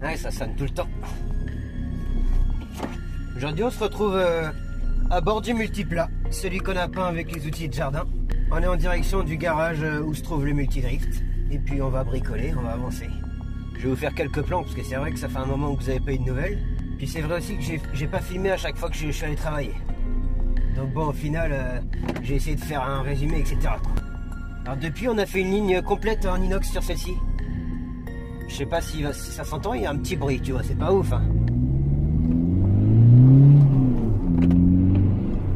Ouais, ça sonne tout le temps. Aujourd'hui, on se retrouve à bord du multiplat, celui qu'on a peint avec les outils de jardin. On est en direction du garage où se trouve le multidrift. Et puis on va bricoler, on va avancer. Je vais vous faire quelques plans parce que c'est vrai que ça fait un moment que vous n'avez pas eu de nouvelles. Puis c'est vrai aussi que j'ai pas filmé à chaque fois que je suis allé travailler. Donc bon, au final, j'ai essayé de faire un résumé, etc. Alors depuis, on a fait une ligne complète en inox sur celle-ci. Je sais pas si ça s'entend, il y a un petit bruit, tu vois, c'est pas ouf. Hein.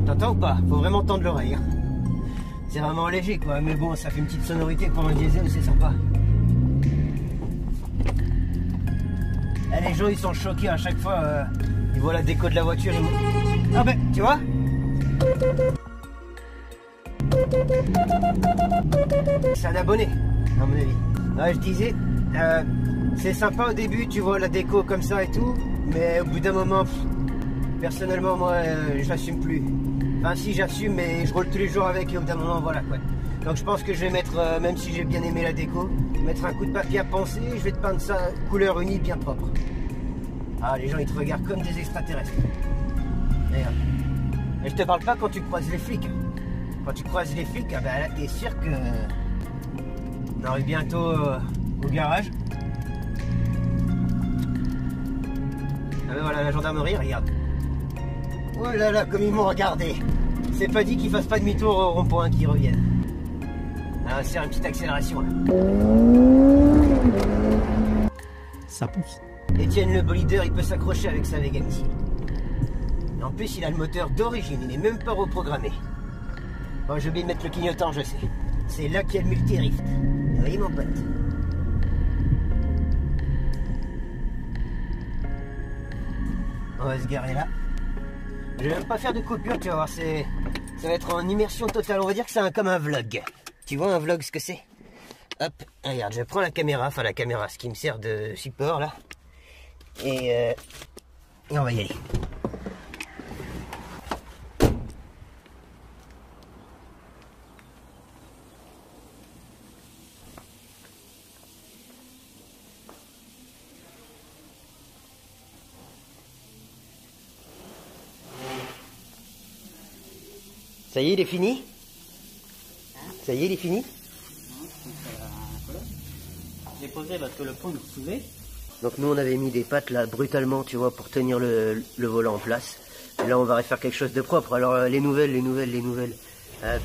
T'entends ou pas? Faut vraiment tendre l'oreille. Hein. C'est vraiment léger, quoi, mais bon, ça fait une petite sonorité pour un diesel, c'est sympa. Là, les gens, ils sont choqués à chaque fois. Ils voient la déco de la voiture. Ah ben, tu vois? C'est un abonné, à mon avis. Ouais, je disais, c'est sympa au début, tu vois la déco comme ça et tout, mais au bout d'un moment, personnellement, moi, je l'assume plus. Enfin, si, j'assume, mais je roule tous les jours avec et au bout d'un moment, voilà quoi. Donc je pense que je vais mettre, même si j'ai bien aimé la déco, mettre un coup de papier à penser, je vais te peindre ça couleur unie, bien propre. Ah, les gens, ils te regardent comme des extraterrestres. Merde. Et je te parle pas quand tu croises les flics. Quand tu croises les flics, ah ben là t'es sûr que on arrive bientôt au garage. Ah ben voilà la gendarmerie, regarde. Oh là là, comme ils m'ont regardé. C'est pas dit qu'ils fassent pas demi-tour au rond-point, qu'ils reviennent. Ah, c'est une petite accélération là. Ça pousse. Étienne le bolideur, il peut s'accrocher avec sa Vegan ici. En plus, il a le moteur d'origine, il n'est même pas reprogrammé. Bon, j'ai oublié de mettre le clignotant, je sais. C'est là qu'il y a le multi-rift. Vous voyez, mon pote? On va se garer là. Je vais même pas faire de coupure, tu vas voir, ça va être en immersion totale. On va dire que c'est comme un vlog. Tu vois un vlog, ce que c'est? Hop, regarde, je prends la caméra, ce qui me sert de support, là. Et on va y aller. Ça y est, il est fini? Ça y est, il est fini? J'ai posé parce que le pont nous soulevait. Donc nous on avait mis des pattes là brutalement, tu vois, pour tenir le volant en place. Et là on va refaire quelque chose de propre. Alors les nouvelles.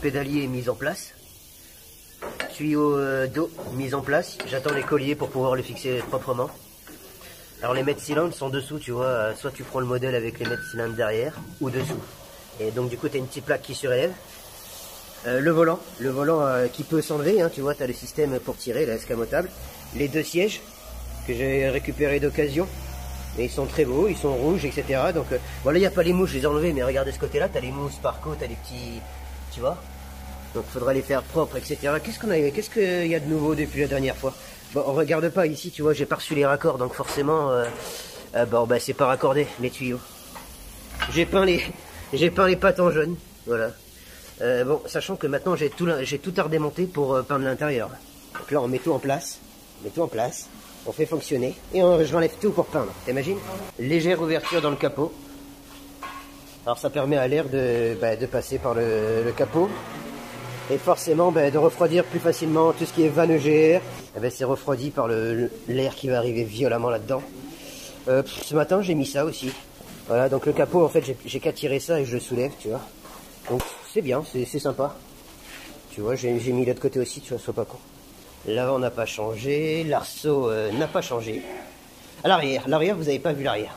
Pédalier mis en place. Tuyau d'eau mis en place. J'attends les colliers pour pouvoir le fixer proprement. Alors les mètres cylindres sont dessous, tu vois. Soit tu prends le modèle avec les mètres cylindres derrière ou dessous. Et donc du coup tu as une petite plaque qui surélève. Le volant qui peut s'enlever, hein, tu vois, tu as le système pour tirer, là, escamotable. Les deux sièges que j'ai récupérés d'occasion. Et ils sont très beaux, ils sont rouges, etc. Donc voilà, il n'y a pas les mouches, je les ai enlevées, mais regardez ce côté-là, tu as les mousses parco, tu as les petits... Tu vois? Donc il faudra les faire propres, etc. Qu'est-ce qu'il y a de nouveau depuis la dernière fois? Bon, on regarde pas ici, tu vois, j'ai pas reçu les raccords, donc forcément, c'est pas raccordé, les tuyaux. J'ai peint les pattes en jaune, voilà. Bon, sachant que maintenant j'ai tout à redémonter pour peindre l'intérieur. Donc là on met tout en place, on fait fonctionner et je renlève tout pour peindre, t'imagines? Légère ouverture dans le capot. Alors ça permet à l'air de passer par le capot. Et forcément de refroidir plus facilement tout ce qui est vanne EGR. C'est refroidi par l'air qui va arriver violemment là-dedans. Ce matin j'ai mis ça aussi. Voilà, donc le capot en fait j'ai qu'à tirer ça et je le soulève, tu vois. Donc c'est bien, c'est sympa. Tu vois, j'ai mis l'autre côté aussi, tu vois, sois pas con. L'avant n'a pas changé, l'arceau n'a pas changé. À l'arrière, vous n'avez pas vu l'arrière.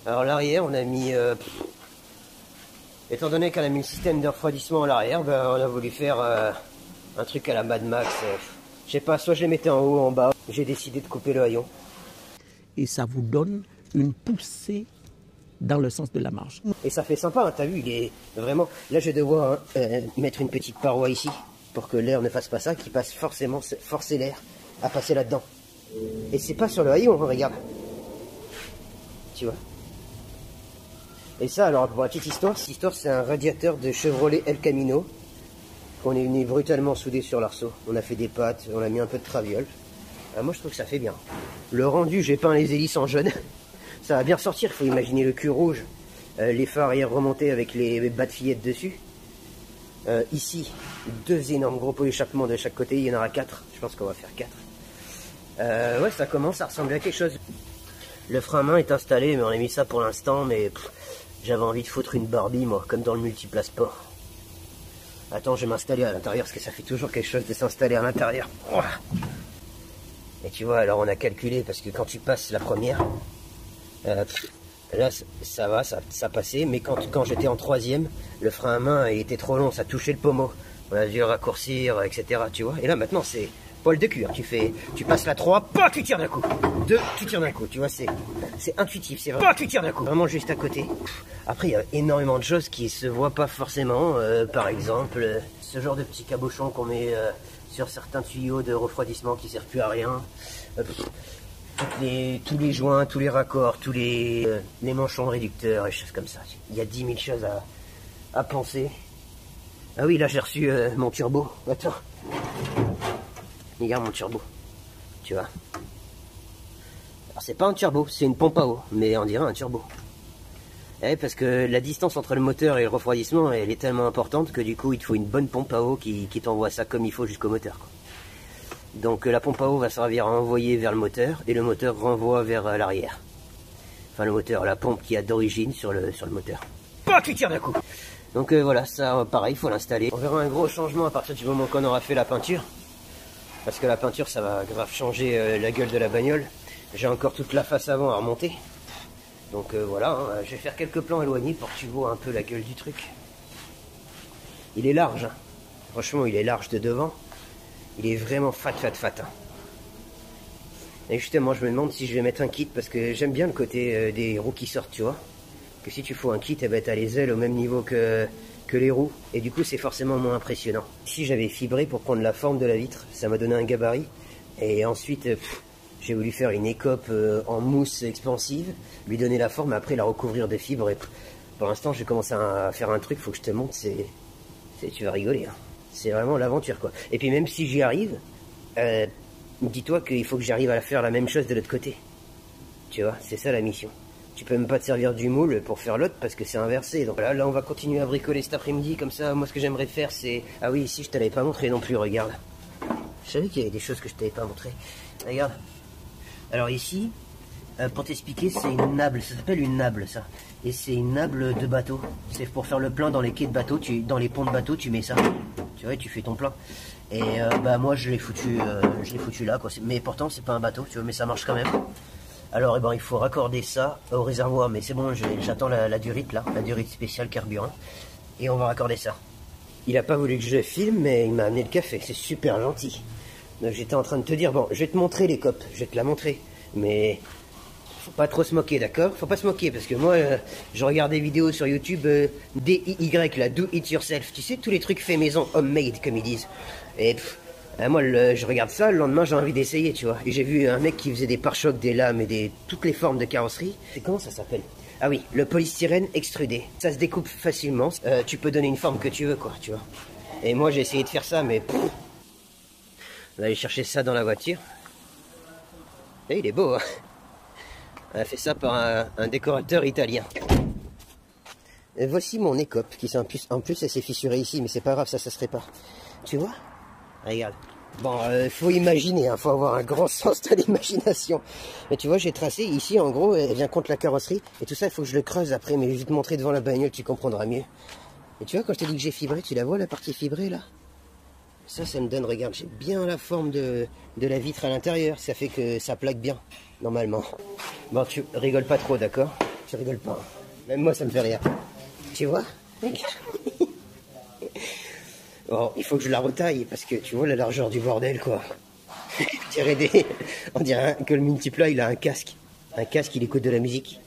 Alors l'arrière, on a mis... étant donné qu'on a mis le système de refroidissement à l'arrière, on a voulu faire un truc à la Mad Max. Je sais pas, soit je les mettais en haut ou en bas. J'ai décidé de couper le haillon. Et ça vous donne une poussée dans le sens de la marche. Et ça fait sympa, hein, t'as vu, il est vraiment... Là, je vais devoir mettre une petite paroi ici, pour que l'air ne fasse pas ça, qui passe forcément, forcer l'air à passer là-dedans. Et c'est pas sur le haillon, regarde. Tu vois. Et ça, alors, pour la petite histoire, c'est un radiateur de Chevrolet El Camino, qu'on est venu brutalement souder sur l'arceau. On a fait des pattes, on a mis un peu de traviole. Moi je trouve que ça fait bien. Le rendu, j'ai peint les hélices en jaune. Ça va bien ressortir, il faut imaginer le cul rouge. Les phares arrière remontés avec les bas de fillettes dessus. Ici, 2 énormes gros pots d'échappement de chaque côté, il y en aura 4. Je pense qu'on va faire 4. Ouais, ça commence à ressembler à quelque chose. Le frein à main est installé, mais on a mis ça pour l'instant, mais j'avais envie de foutre une Barbie, moi, comme dans le Multipla Sport. Attends, je vais m'installer à l'intérieur, parce que ça fait toujours quelque chose de s'installer à l'intérieur. Et tu vois, alors on a calculé, parce que quand tu passes la première, là, ça va, ça passait, mais quand j'étais en 3e, le frein à main il était trop long, ça touchait le pommeau. On a dû raccourcir, etc. Tu vois. Et là, maintenant, c'est poil de cul. Tu passes la 3, pas, tu tires d'un coup. 2, tu tires d'un coup. Tu vois, c'est intuitif, c'est vraiment, pas, tu tires d'un coup. Vraiment juste à côté. Après, il y a énormément de choses qui se voient pas forcément. Par exemple, ce genre de petits cabochons qu'on met sur certains tuyaux de refroidissement qui servent plus à rien. Tous les joints, tous les raccords, tous les manchons réducteurs et choses comme ça. Il y a 10 000 choses à penser. Ah oui, là j'ai reçu mon turbo. Attends. Regarde mon turbo. Tu vois. Alors c'est pas un turbo, c'est une pompe à eau, mais on dirait un turbo. Eh, parce que la distance entre le moteur et le refroidissement, elle est tellement importante que du coup il te faut une bonne pompe à eau qui t'envoie ça comme il faut jusqu'au moteur, quoi. Donc la pompe à eau va servir à envoyer vers le moteur et le moteur renvoie vers l'arrière. Enfin le moteur, la pompe qui a d'origine sur le moteur. Pas tu tires d'un coup. Donc voilà, ça pareil, il faut l'installer. On verra un gros changement à partir du moment qu'on aura fait la peinture. Parce que la peinture ça va grave changer la gueule de la bagnole. J'ai encore toute la face avant à remonter. Donc voilà, hein, je vais faire quelques plans éloignés pour que tu vois un peu la gueule du truc. Il est large, hein. Franchement il est large de devant. Il est vraiment fat. Hein. Et justement, je me demande si je vais mettre un kit, parce que j'aime bien le côté des roues qui sortent, tu vois. Que si tu fous un kit, eh ben, t'as les ailes au même niveau que les roues. Et du coup, c'est forcément moins impressionnant. Ici, j'avais fibré pour prendre la forme de la vitre. Ça m'a donné un gabarit. Et ensuite, j'ai voulu faire une écope en mousse expansive, lui donner la forme, et après la recouvrir de fibres. Et pour l'instant, j'ai commencé à faire un truc, faut que je te montre, tu vas rigoler, hein. C'est vraiment l'aventure, quoi. Et puis même si j'y arrive, dis-toi qu'il faut que j'arrive à faire la même chose de l'autre côté. Tu vois, c'est ça la mission. Tu peux même pas te servir du moule pour faire l'autre parce que c'est inversé. Donc là, on va continuer à bricoler cet après-midi. Comme ça, moi ce que j'aimerais faire c'est... Ah oui, ici je te l'avais pas montré non plus, regarde. Je savais qu'il y avait des choses que je t'avais pas montré. Regarde. Alors ici, pour t'expliquer, c'est une nable. Ça s'appelle une nable, ça. Et c'est une nable de bateau. C'est pour faire le plein dans les quais de bateau. Dans les ponts de bateau, tu mets ça. Tu vois, tu fais ton plein. Et bah moi, je l'ai foutu là, quoi. Mais pourtant, c'est pas un bateau, tu vois, mais ça marche quand même. Alors, eh ben, il faut raccorder ça au réservoir. Mais c'est bon, j'attends la durite, là. La durite spéciale carburant. Et on va raccorder ça. Il a pas voulu que je filme, mais il m'a amené le café. C'est super gentil. Donc, j'étais en train de te dire, bon, je vais te montrer les copes. Je vais te la montrer. Mais... faut pas trop se moquer, d'accord? Faut pas se moquer, parce que moi, je regarde des vidéos sur YouTube DIY, là, do it yourself. Tu sais, tous les trucs faits maison, homemade, comme ils disent. Et moi, je regarde ça, le lendemain, j'ai envie d'essayer, tu vois. Et j'ai vu un mec qui faisait des pare-chocs, des lames et toutes les formes de carrosserie. C'est comment ça s'appelle? Ah oui, le polystyrène extrudé. Ça se découpe facilement. Tu peux donner une forme que tu veux, quoi, tu vois. Et moi, j'ai essayé de faire ça, mais... on va aller chercher ça dans la voiture. Et il est beau, hein. On a fait ça par un décorateur italien. Et voici mon écope, qui en plus elle s'est fissurée ici, mais c'est pas grave, ça se répare. Tu vois? Regarde. Bon, faut imaginer, hein, faut avoir un grand sens de l'imagination. Mais tu vois, j'ai tracé ici, en gros, elle vient contre la carrosserie, et tout ça, il faut que je le creuse après, mais je vais te montrer devant la bagnole, tu comprendras mieux. Et tu vois, quand je t'ai dit que j'ai fibré, tu la vois, la partie fibrée, là? Ça me donne, regarde, j'ai bien la forme de la vitre à l'intérieur, ça fait que ça plaque bien, normalement. Bon, tu rigoles pas trop, d'accord? Tu rigoles pas. Même moi, ça me fait rire. Tu vois? Bon, il faut que je la retaille, parce que tu vois la largeur du bordel, quoi. On dirait que le Multipla, il a un casque. Un casque, il écoute de la musique.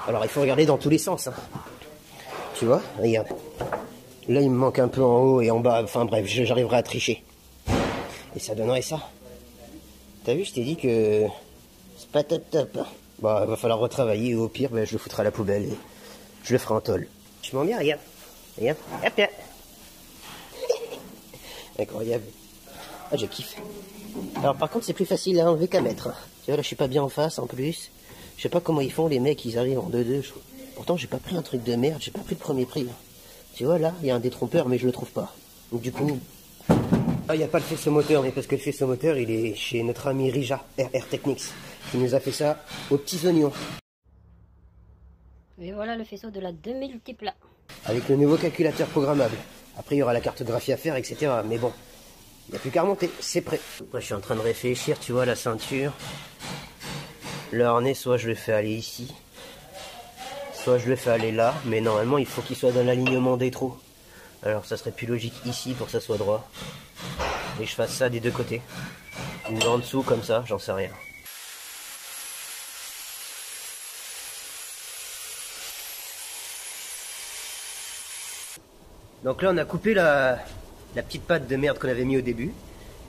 Alors, il faut regarder dans tous les sens, hein. Tu vois? Regarde. Là, il me manque un peu en haut et en bas. Enfin bref, j'arriverai à tricher. Et ça donnerait ça. T'as vu, je t'ai dit que c'est pas top top. Bah, va falloir retravailler. Au pire, bah, je le foutrai à la poubelle et je le ferai en tôle. Je m'en viens, regarde. Regarde. Hop là. Incroyable. Ah, j'ai kiffé. Alors par contre c'est plus facile à enlever qu'à mettre. Tu vois là je suis pas bien en face en plus. Je sais pas comment ils font les mecs, ils arrivent en 2-2. Pourtant j'ai pas pris un truc de merde, j'ai pas pris le premier prix. Tu vois là, il y a un détrompeur mais je le trouve pas. Donc du coup... Ah, il n'y a pas le faisceau moteur, mais parce que le faisceau moteur il est chez notre ami Rija, RR Technics, qui nous a fait ça aux petits oignons. Et voilà le faisceau de la 2 multiples. Avec le nouveau calculateur programmable. Après il y aura la cartographie à faire, etc. Mais bon, il n'y a plus qu'à remonter, c'est prêt. Moi je suis en train de réfléchir, tu vois la ceinture. Le harnais, soit je le fais aller ici, soit je le fais aller là, mais normalement il faut qu'il soit dans l'alignement des trous. Alors ça serait plus logique ici pour que ça soit droit. Et je fasse ça des deux côtés. Ou en dessous comme ça, j'en sais rien. Donc là on a coupé la petite patte de merde qu'on avait mis au début.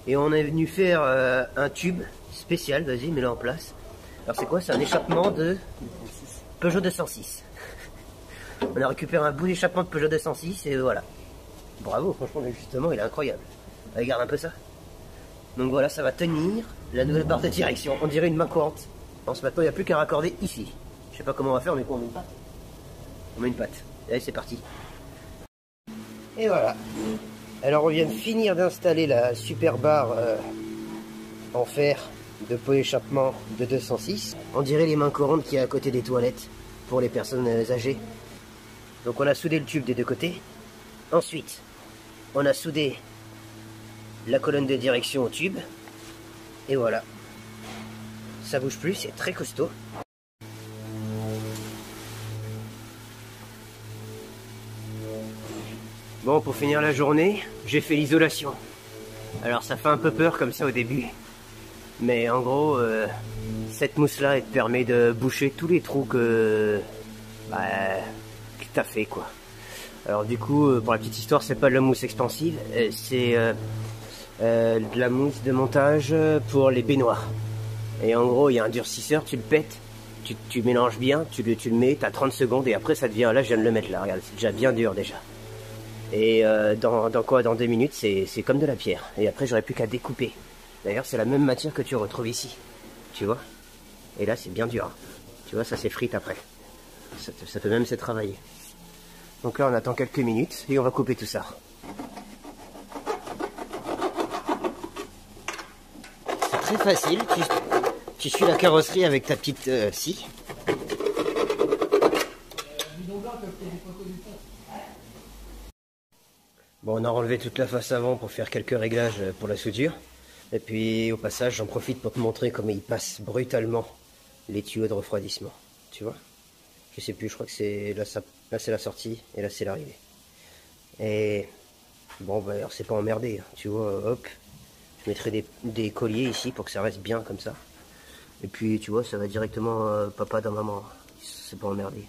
Et on est venu faire un tube spécial, vas-y mets-le en place. Alors c'est quoi? C'est un échappement de Peugeot 206. On a récupéré un bout d'échappement de Peugeot 206 et voilà. Bravo, franchement l'ajustement il est incroyable. Regarde un peu ça. Donc voilà, ça va tenir la nouvelle barre de direction. On dirait une main courante. Ce maintenant il n'y a plus qu'à raccorder ici. Je sais pas comment on va faire, mais quoi, on met une patte. On met une patte. Et allez c'est parti. Et voilà. Alors on vient de finir d'installer la super barre en fer de pot échappement de 206. On dirait les mains courantes qu'il y a à côté des toilettes pour les personnes âgées. Donc on a soudé le tube des deux côtés. Ensuite, on a soudé la colonne de direction au tube. Et voilà. Ça bouge plus, c'est très costaud. Bon, pour finir la journée, j'ai fait l'isolation. Alors ça fait un peu peur comme ça au début. Mais en gros, cette mousse-là, elle te permet de boucher tous les trous que t'as fait, quoi. Alors du coup, pour la petite histoire, c'est pas de la mousse expansive, c'est de la mousse de montage pour les baignoires. Et en gros, il y a un durcisseur, tu le pètes, tu mélanges bien, tu le mets, t'as 30 secondes et après ça devient, là je viens de le mettre là, regarde, c'est déjà bien dur déjà. Et dans 2 minutes, c'est comme de la pierre. Et après, j'aurai plus qu'à découper. D'ailleurs, c'est la même matière que tu retrouves ici. Tu vois? Et là, c'est bien dur. Tu vois, ça s'effrite après. Ça peut même se travailler. Donc là, on attend quelques minutes et on va couper tout ça. C'est très facile. Tu suis la carrosserie avec ta petite scie. Bon, on a enlevé toute la face avant pour faire quelques réglages pour la soudure. Et puis au passage, j'en profite pour te montrer comment il passe brutalement les tuyaux de refroidissement. Tu vois? Je sais plus, je crois que c'est là, c'est la sortie et là c'est l'arrivée. Et bon, bah alors c'est pas emmerdé, hein. Tu vois, hop, je mettrai des colliers ici pour que ça reste bien comme ça. Et puis tu vois, ça va directement papa dans maman. C'est pas emmerdé.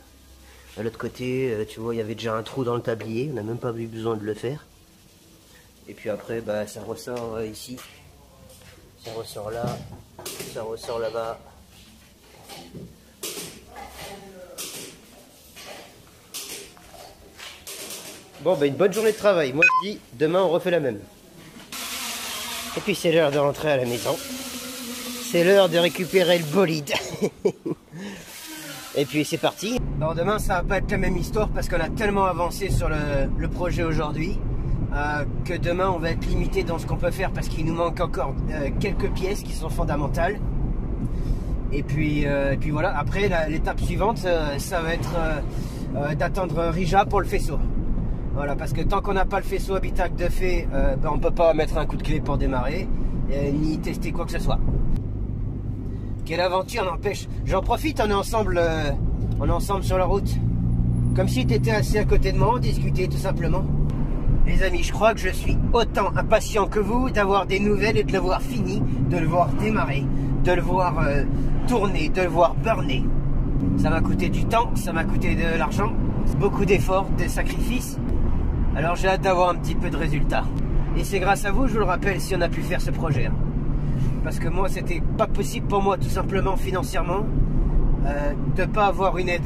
À l'autre côté, tu vois, il y avait déjà un trou dans le tablier, on n'a même pas eu besoin de le faire. Et puis après, bah, ça ressort ici, ça ressort là, ça ressort là-bas. Bon, bah, une bonne journée de travail. Moi, je dis, demain, on refait la même. Et puis, c'est l'heure de rentrer à la maison. C'est l'heure de récupérer le bolide. Et puis c'est parti. Bon, demain ça va pas être la même histoire parce qu'on a tellement avancé sur le projet aujourd'hui que demain on va être limité dans ce qu'on peut faire parce qu'il nous manque encore quelques pièces qui sont fondamentales. Et puis voilà, après l'étape suivante ça va être d'attendre Rija pour le faisceau. Voilà, parce que tant qu'on n'a pas le faisceau habitacle de fait, on peut pas mettre un coup de clé pour démarrer ni tester quoi que ce soit. Quelle aventure, n'empêche. J'en profite, on est ensemble sur la route. Comme si tu étais assis à côté de moi, on discutait tout simplement. Les amis, je crois que je suis autant impatient que vous d'avoir des nouvelles et de le voir fini, de le voir démarrer, de le voir tourner, de le voir burner. Ça m'a coûté du temps, ça m'a coûté de l'argent, beaucoup d'efforts, de sacrifices. Alors j'ai hâte d'avoir un petit peu de résultats. Et c'est grâce à vous, je vous le rappelle, si on a pu faire ce projet. Parce que moi, c'était pas possible pour moi, tout simplement financièrement, de pas avoir une aide.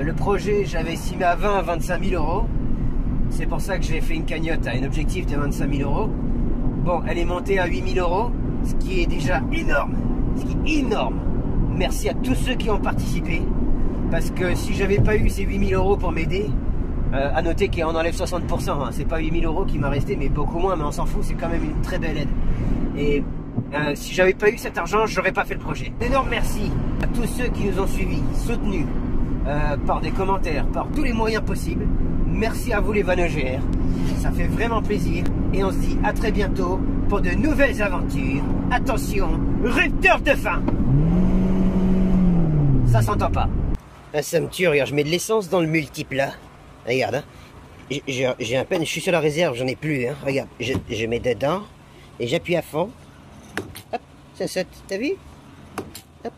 Le projet, j'avais estimé à 20 à 25 000 euros. C'est pour ça que j'ai fait une cagnotte à un objectif de 25 000 euros. Bon, elle est montée à 8 000 €, ce qui est déjà énorme. Ce qui est énorme. Merci à tous ceux qui ont participé. Parce que si j'avais pas eu ces 8 000 € pour m'aider, à noter qu'on enlève 60%, hein, c'est pas 8 000 € qui m'a resté, mais beaucoup moins, mais on s'en fout, c'est quand même une très belle aide. Et si j'avais pas eu cet argent, j'aurais pas fait le projet. Énorme merci à tous ceux qui nous ont suivis, soutenus, par des commentaires, par tous les moyens possibles. Merci à vous les Vanogères, ça fait vraiment plaisir. Et on se dit à très bientôt pour de nouvelles aventures. Attention, rupteur de faim. Ça s'entend pas. Ah, ça me tue, regarde, je mets de l'essence dans le multiple là. Regarde, hein. J'ai à peine, je suis sur la réserve, j'en ai plus. Hein. Regarde, je mets dedans et j'appuie à fond. Hop, ça saute, t'as vu? Hop.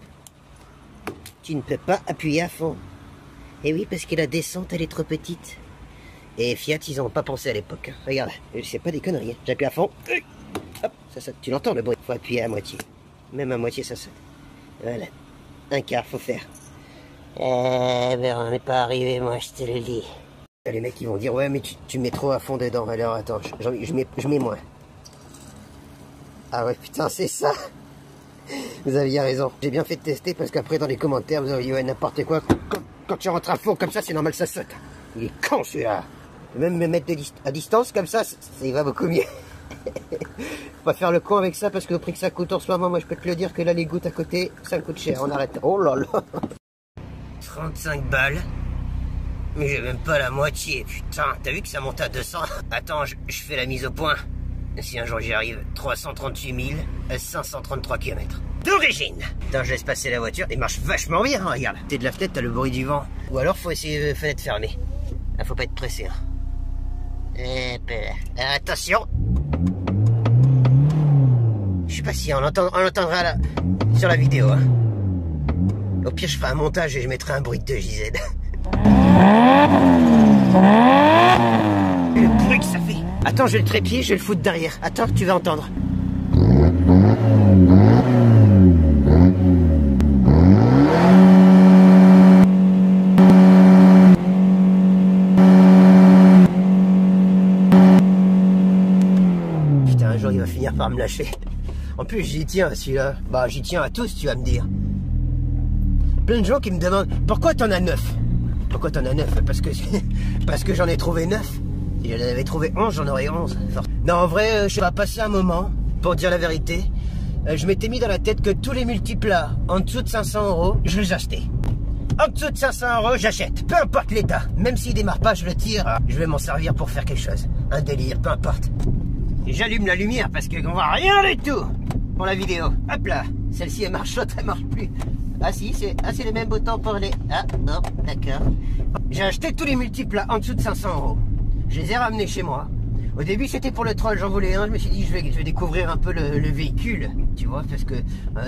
Tu ne peux pas appuyer à fond. Et oui, parce que la descente, elle est trop petite. Et Fiat, ils n'ont pas pensé à l'époque. Regarde, c'est pas des conneries. Hein. J'appuie à fond. Hop, ça saute. Tu l'entends le bruit? Faut appuyer à moitié. Même à moitié, ça saute. Voilà. Un quart, faut faire. Ben, on n'est pas arrivé, moi, je te le dis. Les mecs, ils vont dire, ouais, mais tu mets trop à fond dedans. Alors, attends, je mets moins. Ah ouais, putain, c'est ça. Vous aviez raison. J'ai bien fait de tester parce qu'après, dans les commentaires, vous avez dit, ouais, n'importe quoi. Quand tu rentres à fond comme ça, c'est normal, ça saute. Il est con, celui-là. Même me mettre à distance comme ça va beaucoup mieux. Faut pas faire le con avec ça parce que au prix que ça coûte en ce moment, moi je peux te le dire que là les gouttes à côté, ça me coûte cher. On arrête. Oh là là. 35 balles. Mais j'ai même pas la moitié. Putain, t'as vu que ça monte à 200? Attends, je fais la mise au point. Si un jour j'y arrive, 338 533 km. D'origine. Attends, je laisse passer la voiture. Elle marche vachement bien, hein, regarde. T'es de la fenêtre, t'as le bruit du vent. Ou alors faut essayer fenêtre fermée. Ah, faut pas être pressé. Hein. Et attention. Je sais pas si on l'entendra là sur la vidéo. Hein. Au pire, je ferai un montage et je mettrai un bruit de JZ. Le bruit que ça fait. Attends, je vais le trépied, je vais le foutre derrière. Attends, tu vas entendre. Putain, un jour il va finir par me lâcher. En plus, j'y tiens à celui-là. Bah, j'y tiens à tous, tu vas me dire. Plein de gens qui me demandent pourquoi t'en as 9. Pourquoi t'en as 9? Parce que j'en ai trouvé 9. Si j'en avais trouvé 11, j'en aurais 11. Non, en vrai, je vais passer un moment, pour dire la vérité. Je m'étais mis dans la tête que tous les multiplats en dessous de 500 €, je les achetais. En dessous de 500 €, j'achète. Peu importe l'état. Même s'il démarre pas, je le tire. Je vais m'en servir pour faire quelque chose. Un délire, peu importe. J'allume la lumière parce qu'on voit rien du tout pour la vidéo. Hop là. Celle-ci, elle marche, l'autre, elle marche plus. Ah si, c'est le même bouton pour les... Ah, non, d'accord. J'ai acheté tous les multiples en dessous de 500 €. Je les ai ramenés chez moi. Au début, c'était pour le troll, j'en voulais un. Je me suis dit, je vais découvrir un peu le véhicule, tu vois, parce que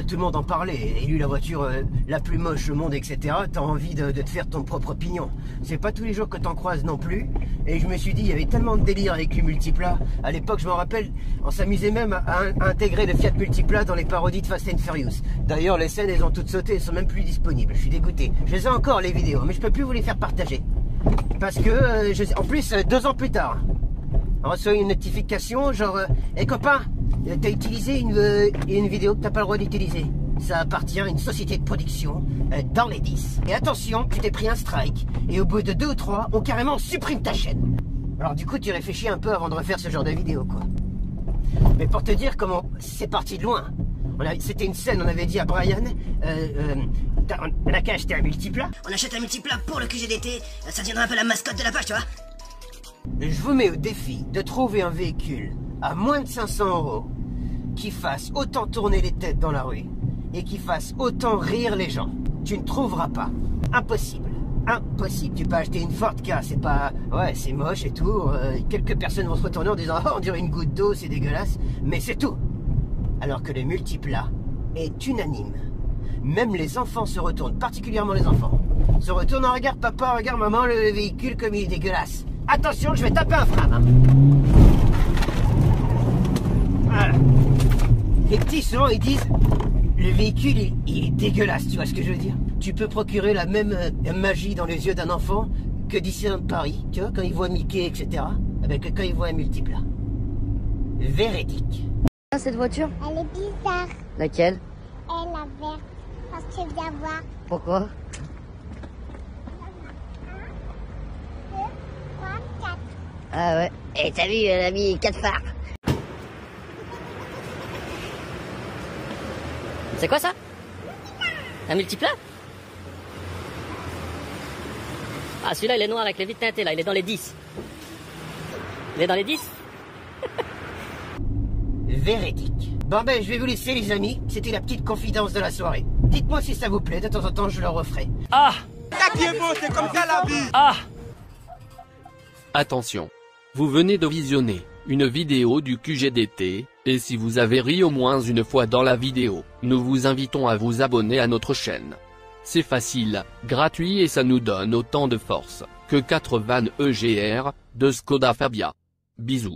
tout le monde en parlait. Élu la voiture la plus moche au monde, etc. T'as envie de te faire ton propre opinion. C'est pas tous les jours que t'en croises non plus. Et je me suis dit, il y avait tellement de délire avec les multiplas. À l'époque, je m'en rappelle, on s'amusait même à intégrer le Fiat Multipla dans les parodies de Fast and Furious. D'ailleurs, les scènes, elles ont toutes sauté, elles sont même plus disponibles. Je suis dégoûté. Je les ai encore, les vidéos, mais je peux plus vous les faire partager. Parce que, en plus, 2 ans plus tard, on reçoit une notification genre hey copain, t'as utilisé une vidéo que t'as pas le droit d'utiliser. Ça appartient à une société de production dans les 10. Et attention, tu t'es pris un strike. Et au bout de 2 ou 3, on carrément supprime ta chaîne. Alors du coup, tu réfléchis un peu avant de refaire ce genre de vidéo, quoi. Mais pour te dire comment c'est parti de loin. C'était une scène, on avait dit à Brian, on a qu'à acheter un multiplat. On achète un multiplat pour le QGDT, ça deviendra un peu la mascotte de la page, tu vois. Je vous mets au défi de trouver un véhicule à moins de 500 € qui fasse autant tourner les têtes dans la rue et qui fasse autant rire les gens. Tu ne trouveras pas. Impossible. Impossible. Tu peux acheter une Ford Ka, c'est pas... Ouais, c'est moche et tout. Quelques personnes vont se retourner en disant « Oh, on dirait une goutte d'eau, c'est dégueulasse. » Mais c'est tout. Alors que le multiplat est unanime. Même les enfants se retournent, particulièrement les enfants. Se retournent en regarde papa, regarde maman, le véhicule comme il est dégueulasse. Attention, je vais taper un frein. Hein. Voilà. Les petits, souvent, ils disent le véhicule, il est dégueulasse, tu vois ce que je veux dire? Tu peux procurer la même magie dans les yeux d'un enfant que Disneyland Paris, tu vois, quand il voit Mickey, etc., avec quand il voit un multiplat. Véridique. Cette voiture, Elle est bizarre. laquelle? Elle la verte. Parce que viens voir. Pourquoi? 1, 2, 3, 4. Ah ouais. Et t'as vu, elle a mis 4 phares. C'est quoi ça? Un multiplat? Ah, celui-là, il est noir avec les vitres teintées, là. Il est dans les 10. Il est dans les 10? Véridique. Bon ben, je vais vous laisser les amis. C'était la petite confidence de la soirée. Dites-moi si ça vous plaît, de temps en temps je le referai. Ah! Qui est beau, c'est comme ça la vie. Ah! Attention. Vous venez de visionner une vidéo du QGDT, et si vous avez ri au moins une fois dans la vidéo, nous vous invitons à vous abonner à notre chaîne. C'est facile, gratuit et ça nous donne autant de force que 4 vannes EGR de Skoda Fabia. Bisous.